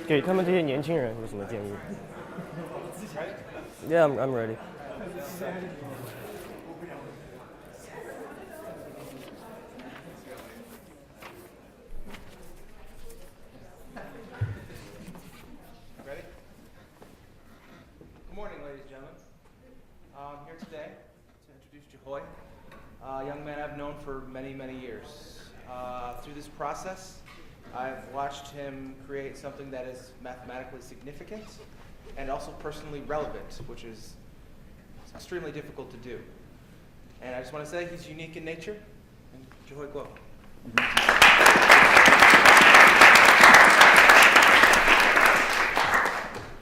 给他们这些年轻人有什么建议 ？Yeah, I'm ready. Ready? Good morning, ladies and gentlemen. I'm here today to introduce Jiahui, a young man I've known for many, many years. Through this process, I've watched him create something that is mathematically significant and also personally relevant, which is extremely difficult to do. And I just want to say he's unique in nature. And Jiahui Guo.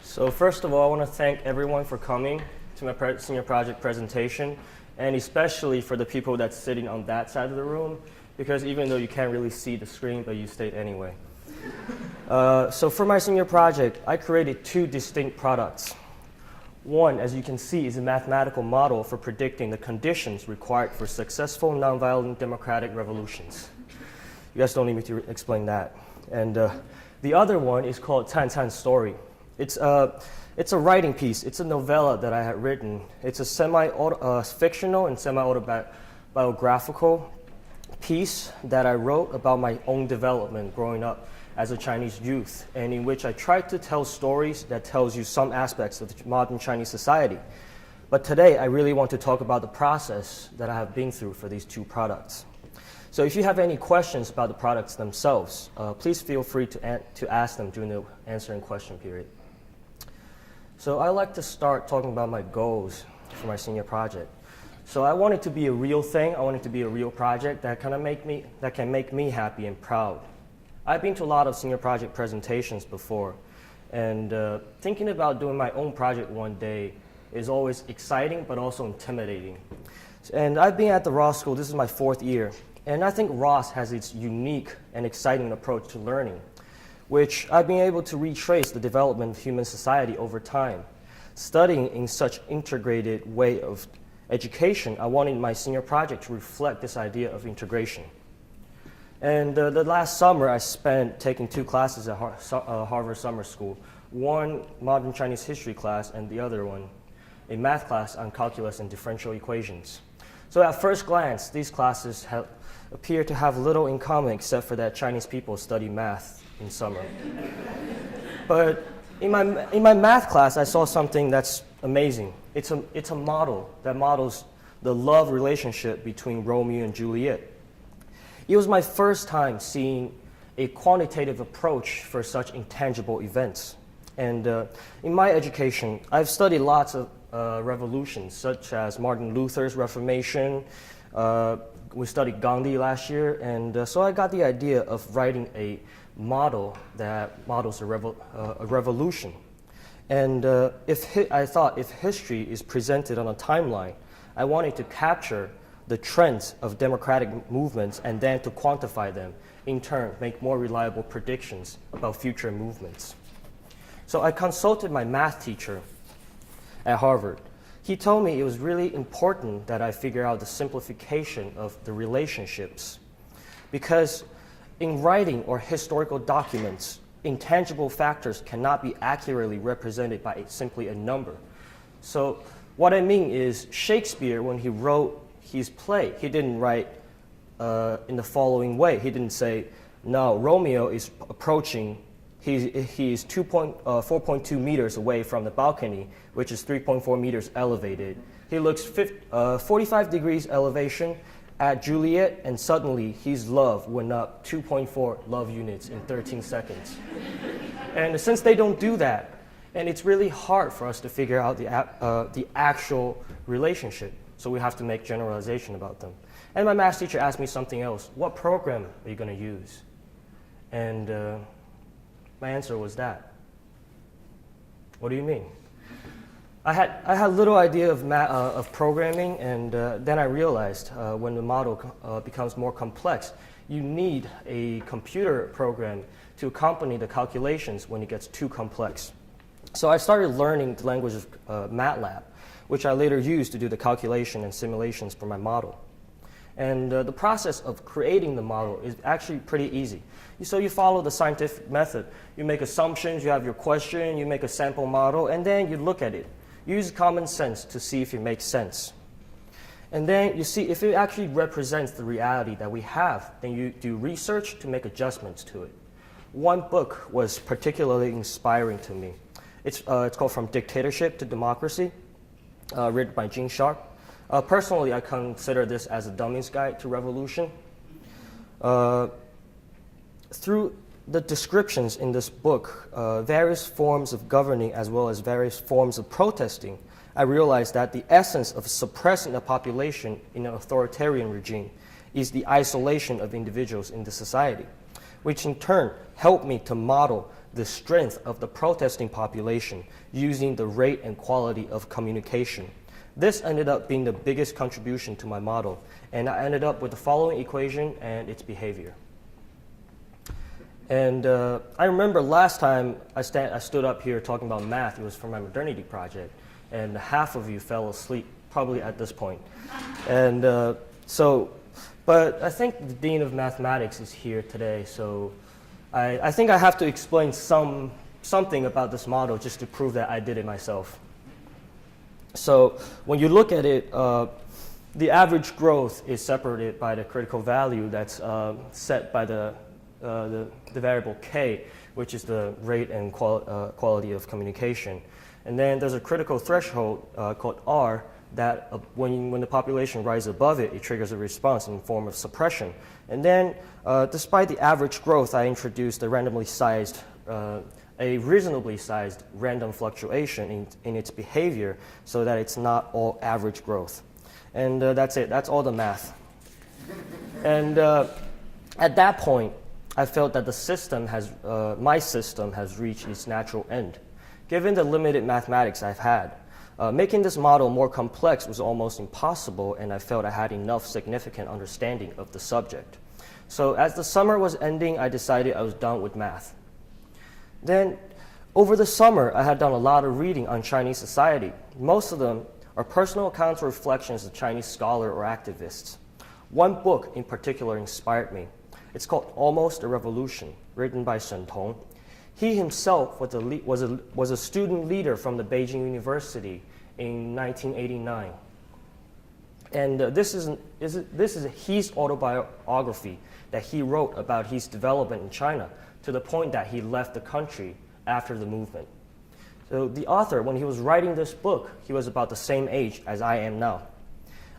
So first of all, I want to thank everyone for coming to my senior project presentation, and especially for the people that's sitting on that side of the room, because even though you can't really see the screen, but you stayed anyway. So for my senior project, I created two distinct products. One, as you can see, is a mathematical model for predicting the conditions required for successful nonviolent democratic revolutions. You guys don't need me to explain that. And the other one is called Tan Tan's Story. It's a writing piece. It's a novella that I had written. It's a semi-fictional and semi-autobiographical piece that I wrote about my own development growing up as a Chinese youth, and in which I tried to tell stories that tells you some aspects of modern Chinese society. But today, I really want to talk about the process that I have been through for these two products. So if you have any questions about the products themselves, please feel free to ask them during the answering question period. So I'd like to start talking about my goals for my senior project. So I want it to be a real thing. I want it to be a real project that can make me happy and proud. I've been to a lot of senior project presentations before, and thinking about doing my own project one day is always exciting but also intimidating. And I've been at the Ross School, this is my 4th year, and I think Ross has its unique and exciting approach to learning, which I've been able to retrace the development of human society over time. Studying in such integrated way of education, I wanted my senior project to reflect this idea of integration. And the last summer, I spent taking 2 classes at Harvard Summer School, one modern Chinese history class and the other one a math class on calculus and differential equations. So at first glance, these classes appear to have little in common except for that Chinese people study math in summer. But in my math class, I saw something that's amazing. It's a model that models the love relationship between Romeo and Juliet. It was my first time seeing a quantitative approach for such intangible events. And in my education, I've studied lots of revolutions, such as Martin Luther's Reformation. We studied Gandhi last year, and so I got the idea of writing a model that models a revolution. And I thought if history is presented on a timeline, I wanted to capture the trends of democratic movements and then to quantify them, in turn make more reliable predictions about future movements. So I consulted my math teacher at Harvard. He told me it was really important that I figure out the simplification of the relationships, because in writing or historical documents, intangible factors cannot be accurately represented by simply a number. So what I mean is Shakespeare, when he wrote his play, he didn't write in the following way. He didn't say, no, Romeo is approaching, he's 4.2 meters away from the balcony, which is 3.4 meters elevated. He looks 45 degrees elevation at Juliet, and suddenly his love went up 2.4 love units in 13 seconds. And since they don't do that, and it's really hard for us to figure out the actual relationship, so we have to make generalization about them. And my math teacher asked me something else. What program are you going to use? And my answer was that. What do you mean? I had little idea of programming, and then I realized when the model becomes more complex, you need a computer program to accompany the calculations when it gets too complex. So I started learning the language of MATLAB, which I later used to do the calculation and simulations for my model. And the process of creating the model is actually pretty easy. So you follow the scientific method. You make assumptions, you have your question, you make a sample model, and then you look at it. Use common sense to see if it makes sense. And then you see if it actually represents the reality that we have, then you do research to make adjustments to it. One book was particularly inspiring to me. It's called From Dictatorship to Democracy, written by Gene Sharp. Personally, I consider this as a dummy's guide to revolution. Through the descriptions in this book, various forms of governing as well as various forms of protesting, I realized that the essence of suppressing a population in an authoritarian regime is the isolation of individuals in the society, which in turn helped me to model the strength of the protesting population using the rate and quality of communication. This ended up being the biggest contribution to my model, and I ended up with the following equation and its behavior. And I remember last time I stood up here talking about math, it was for my modernity project, and half of you fell asleep probably at this point. And but I think the Dean of Mathematics is here today, so I think I have to explain something about this model just to prove that I did it myself. So when you look at it, the average growth is separated by the critical value that's set by the variable k, which is the rate and quality of communication. And then there's a critical threshold called r that when the population rises above it, it triggers a response in the form of suppression. And then despite the average growth, I introduced a reasonably sized random fluctuation in its behavior so that it's not all average growth. And that's it. That's all the math. And at that point, I felt that my system has reached its natural end. Given the limited mathematics I've had, making this model more complex was almost impossible, and I felt I had enough significant understanding of the subject. So as the summer was ending, I decided I was done with math. Then, over the summer, I had done a lot of reading on Chinese society. Most of them are personal accounts or reflections of Chinese scholars or activists. One book in particular inspired me. It's called Almost a Revolution, written by Shen Tong. He himself was a student leader from the Beijing University in 1989. And this is his autobiography that he wrote about his development in China to the point that he left the country after the movement. So the author, when he was writing this book, he was about the same age as I am now.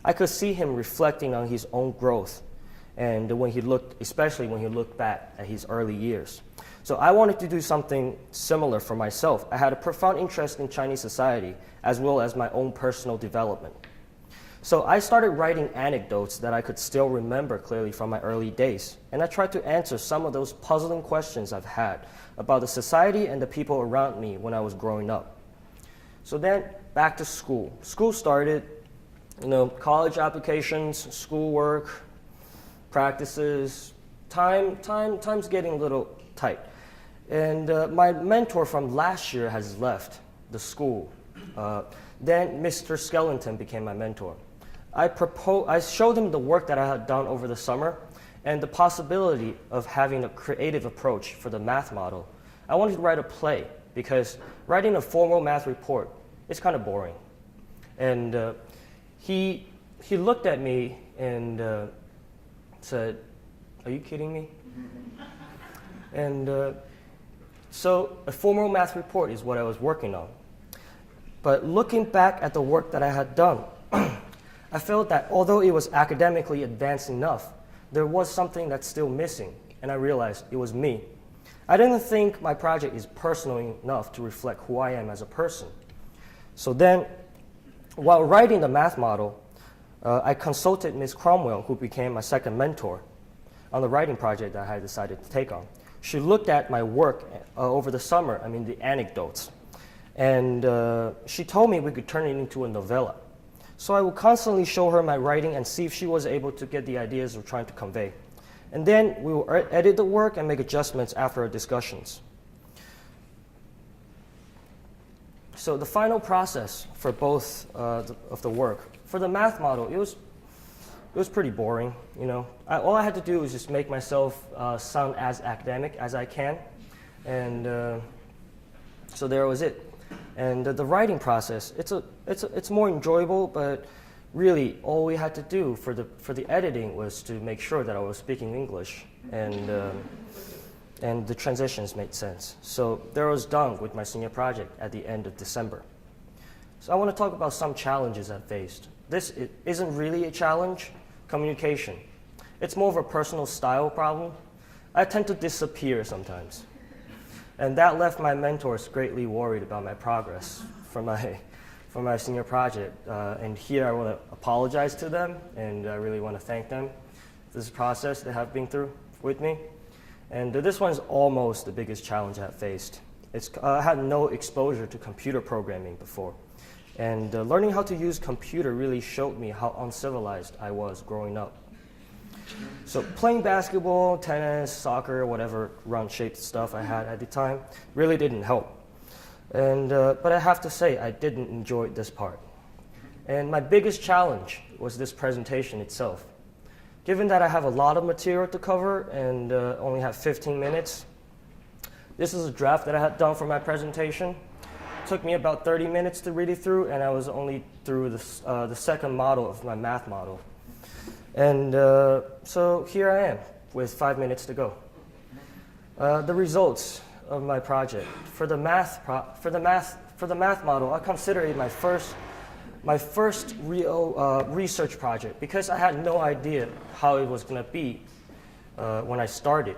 I could see him reflecting on his own growth, and especially when he looked back at his early years. So I wanted to do something similar for myself. I had a profound interest in Chinese society as well as my own personal development. So I started writing anecdotes that I could still remember clearly from my early days, and I tried to answer some of those puzzling questions I've had about the society and the people around me when I was growing up. So then, back to school. School started, college applications, schoolwork, practices, time's getting a little tight. And my mentor from last year has left the school. Then Mr. Skellington became my mentor. I showed him the work that I had done over the summer and the possibility of having a creative approach for the math model. I wanted to write a play because writing a formal math report is kind of boring. And he looked at me and said, "Are you kidding me?" And so a formal math report is what I was working on. But looking back at the work that I had done, I felt that although it was academically advanced enough, there was something that's still missing, and I realized it was me. I didn't think my project is personal enough to reflect who I am as a person. So then, while writing the math model, I consulted Ms. Cromwell, who became my second mentor, on the writing project that I had decided to take on. She looked at my work over the summer, the anecdotes, and she told me we could turn it into a novella. So I would constantly show her my writing and see if she was able to get the ideas we're trying to convey. And then we will edit the work and make adjustments after our discussions. So the final process for both of the work, for the math model, it was pretty boring, you know. All I had to do was just make myself sound as academic as I can, and so there was it. And the writing process, it's more enjoyable, but really all we had to do for the editing was to make sure that I was speaking English, and the transitions made sense. So there I was done with my senior project at the end of December. So I want to talk about some challenges I faced. This isn't really a challenge. Communication. It's more of a personal style problem. I tend to disappear sometimes. And that left my mentors greatly worried about my progress for my senior project. And here I want to apologize to them, and I really want to thank them for this process they have been through with me. And this one is almost the biggest challenge I've faced. I had no exposure to computer programming before. And learning how to use computer really showed me how uncivilized I was growing up. So playing basketball, tennis, soccer, whatever round-shaped stuff I had at the time really didn't help. And but I have to say, I didn't enjoy this part. And my biggest challenge was this presentation itself. Given that I have a lot of material to cover and only have 15 minutes, this is a draft that I had done for my presentation. It took me about 30 minutes to read it through, and I was only through the second model of my math model. And so here I am with 5 minutes to go. The results of my project for the math model, I consider it my first real research project, because I had no idea how it was going to be when I started.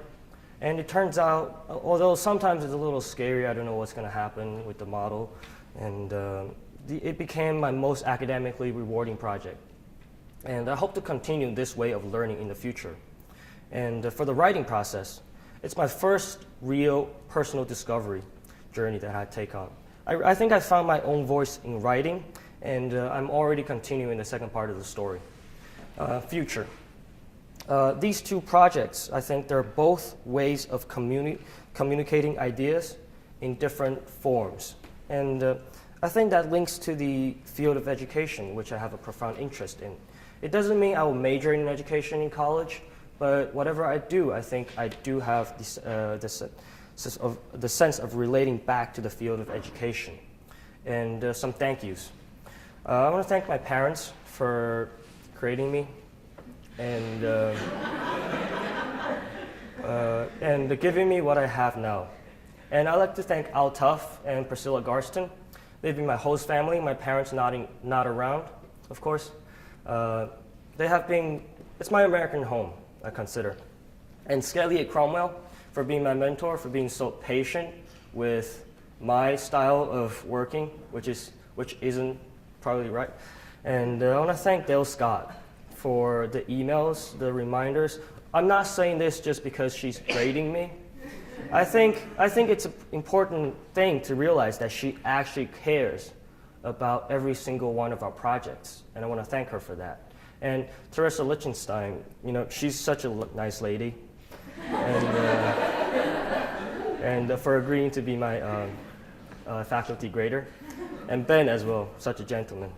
And it turns out, although sometimes it's a little scary, I don't know what's going to happen with the model, and it became my most academically rewarding project. And I hope to continue this way of learning in the future. And for the writing process, it's my first real personal discovery journey that I take on. I think I found my own voice in writing, and I'm already continuing the second part of the story. Future. These two projects, I think they're both ways of communicating ideas in different forms. And I think that links to the field of education, which I have a profound interest in. It doesn't mean I will major in education in college, but whatever I do, I think I do have the sense of relating back to the field of education. And some thank yous. I want to thank my parents for creating me and giving me what I have now. And I'd like to thank Al Tuff and Priscilla Garston. They've been my host family, my parents not around, of course. It's my American home, I consider. And Skelly Cromwell for being my mentor, for being so patient with my style of working, which isn't probably right. And I want to thank Dale Scott for the emails, the reminders. I'm not saying this just because she's grading me. I think it's an important thing to realize that she actually cares about every single one of our projects, and I want to thank her for that. And Teresa Lichtenstein, you know, she's such a nice lady, and for agreeing to be my faculty grader, and Ben as well, such a gentleman.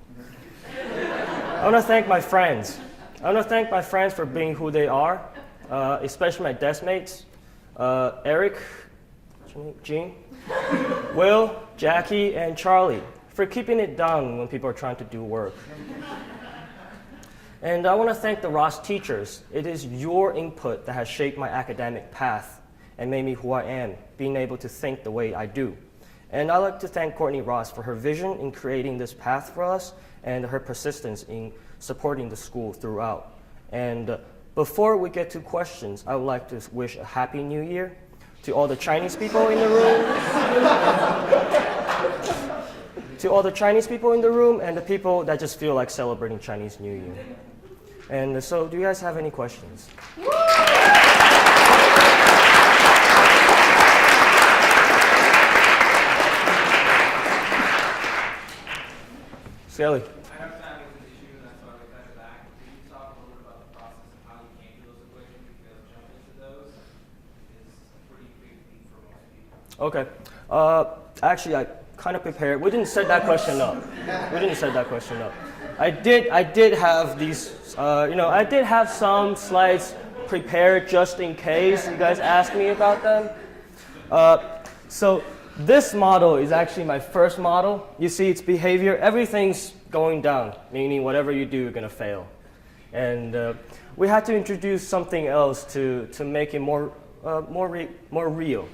I want to thank my friends. I want to thank my friends for being who they are, especially my desk mates, Eric, Jean, Will, Jackie, and Charlie, for keeping it down when people are trying to do work. And I want to thank the Ross teachers. It is your input that has shaped my academic path and made me who I am, being able to think the way I do. And I'd like to thank Courtney Ross for her vision in creating this path for us and her persistence in supporting the school throughout. And before we get to questions, I would like to wish a Happy New Year to all the Chinese people in the room, to all the Chinese people in the room, and the people that just feel like celebrating Chinese New Year. And so, do you guys have any questions? Skelly. I know time is an issue, and that's why we cut it back. Can you talk a little bit about the process of how you came to those equations? Because jumping into those is a pretty big leap for most people. Okay. Actually, I kind of prepared. We didn't set that question up. I did have these, I did have some slides prepared just in case you guys ask me about them. So this model is actually my first model. You see its behavior, everything's going down, meaning whatever you do, you're going to fail. And we had to introduce something else to make it more real.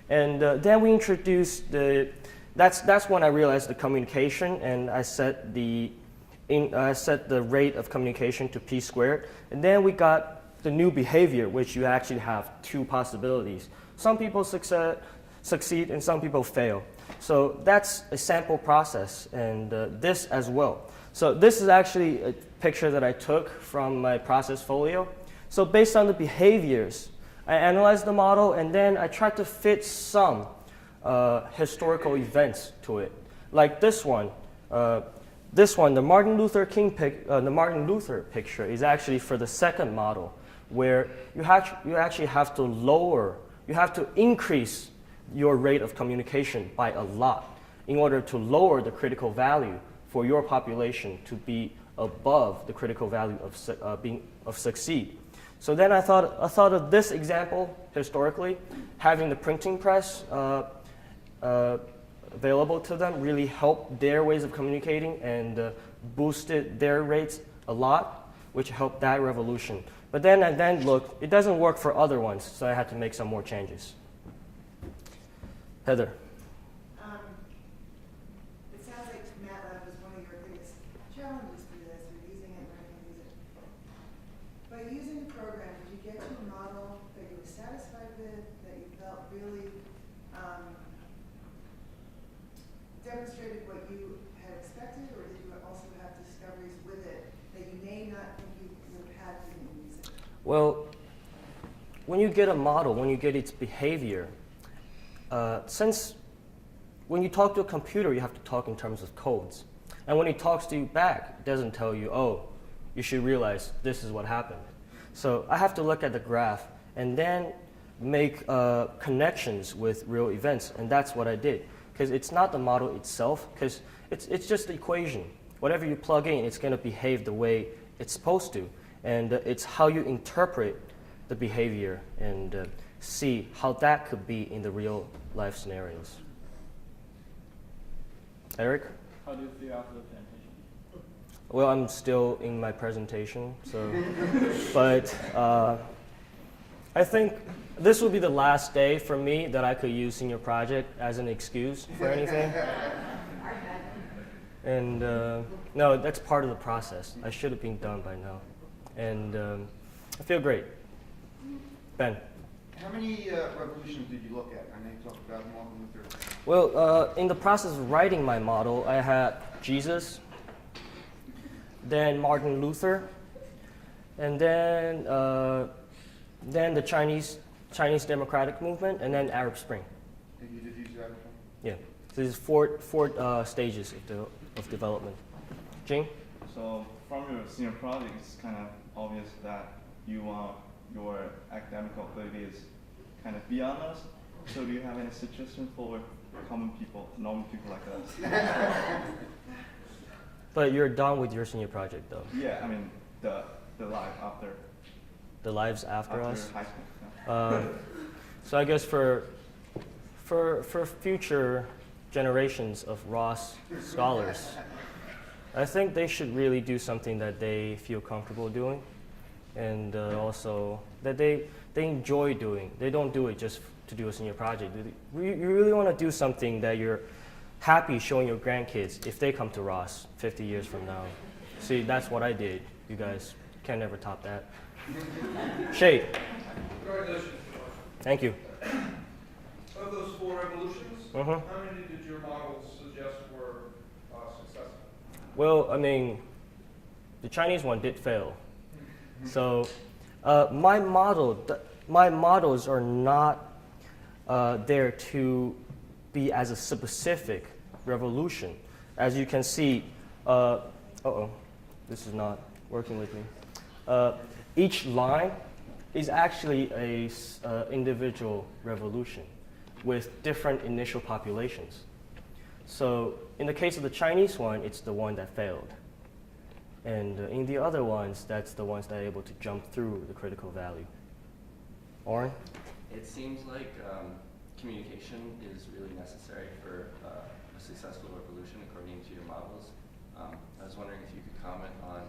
And then we introduced that's when I realized the communication, and I set the rate of communication to p squared. And then we got the new behavior, which you actually have two possibilities. Some people succeed and some people fail. So that's a sample process, and this as well. So this is actually a picture that I took from my process folio. So based on the behaviors, I analyzed the model, and then I tried to fit some historical events to it. Like this one, the Martin Luther picture is actually for the second model, where you actually have to increase your rate of communication by a lot in order to lower the critical value for your population to be above the critical value of succeed. So then I thought of this example historically, having the printing press available to them really helped their ways of communicating and boosted their rates a lot, which helped that revolution. But then I looked, it doesn't work for other ones, so I had to make some more changes. Heather. It sounds like MATLAB was one of your biggest challenges for this, or using it, learning to use it. By using the program, did you get to a model that you were satisfied with, that you felt really demonstrated what you had expected, or did you also have discoveries with it that you may not think you would have had if you didn't use it? Well, when you get a model, when you get its behavior, since when you talk to a computer, you have to talk in terms of codes. And when it talks to you back, it doesn't tell you, oh, you should realize this is what happened. So I have to look at the graph and then make connections with real events. And that's what I did. Because it's not the model itself, because it's just the equation. Whatever you plug in, it's going to behave the way it's supposed to. And it's how you interpret the behavior and see how that could be in the real life scenarios. Eric? How do you feel after the presentation? Well, I'm still in my presentation, so, but I think this will be the last day for me that I could use senior project as an excuse for anything. And no, that's part of the process. I should have been done by now. And I feel great. Ben? How many revolutions did you look at? I know you talked about Martin Luther. Well, in the process of writing my model, I had Jesus, then Martin Luther, and then the Chinese Democratic Movement, and then Arab Spring. And you did use that one? Yeah. So there's four stages of development. Jing? So from your senior project, it's kind of obvious that you want your academic ability is kind of beyond us. So do you have any suggestions for common people, normal people like us? But you're done with your senior project, though. Yeah, I mean the life after. The lives after us. High school. Yeah. So I guess for future generations of Ross scholars, I think they should really do something that they feel comfortable doing, and also that they enjoy doing. They don't do it just to do a senior project. You really want to do something that you're happy showing your grandkids if they come to Ross 50 years from now. See, that's what I did. You guys can never top that. Shay. Congratulations. Thank you. Of those four revolutions, how many did your models suggest were successful? Well, I mean, the Chinese one did fail. So my models are not there to be as a specific revolution. As you can see, this is not working with me. Each line is actually a individual revolution with different initial populations. So in the case of the Chinese one, it's the one that failed. And in the other ones, that's the ones that are able to jump through the critical value. Oren? It seems like communication is really necessary for a successful revolution according to your models. I was wondering if you could comment on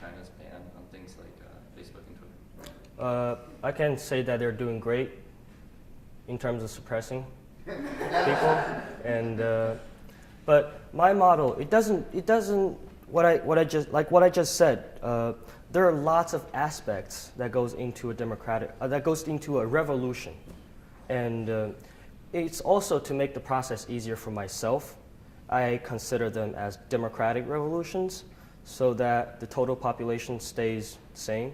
China's ban on things like Facebook and Twitter. I can say that they're doing great in terms of suppressing people, and but my model, it doesn't what I just said. There are lots of aspects that goes into a revolution, and it's also to make the process easier for myself. I consider them as democratic revolutions, so that the total population stays the same,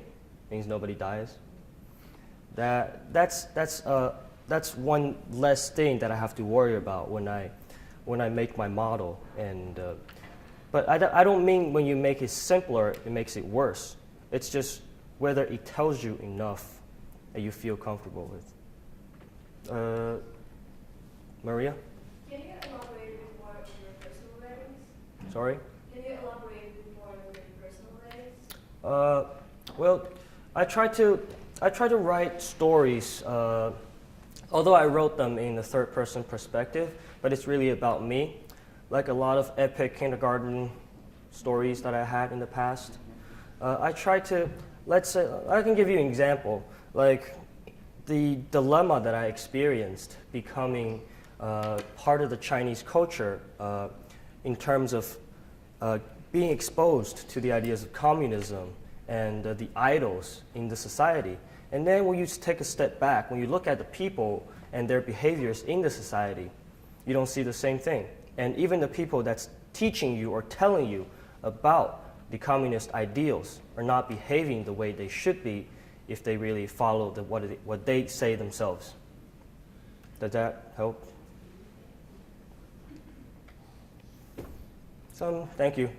means nobody dies. That's one less thing that I have to worry about when I make my model. And but I don't mean when you make it simpler, it makes it worse. It's just whether it tells you enough that you feel comfortable with. Maria? Can you elaborate a bit more on your personal writings? Sorry? Can you elaborate a bit more on your personal writings? Well, I try to write stories, although I wrote them in the third-person perspective, but it's really about me, like a lot of epic kindergarten stories that I had in the past. I try to, let's say, I can give you an example, like the dilemma that I experienced becoming part of the Chinese culture in terms of being exposed to the ideas of communism and the idols in the society. And then when you take a step back, when you look at the people and their behaviors in the society, you don't see the same thing. And even the people that's teaching you or telling you about the communist ideals are not behaving the way they should be if they really follow what they say themselves. Does that help? Thank you.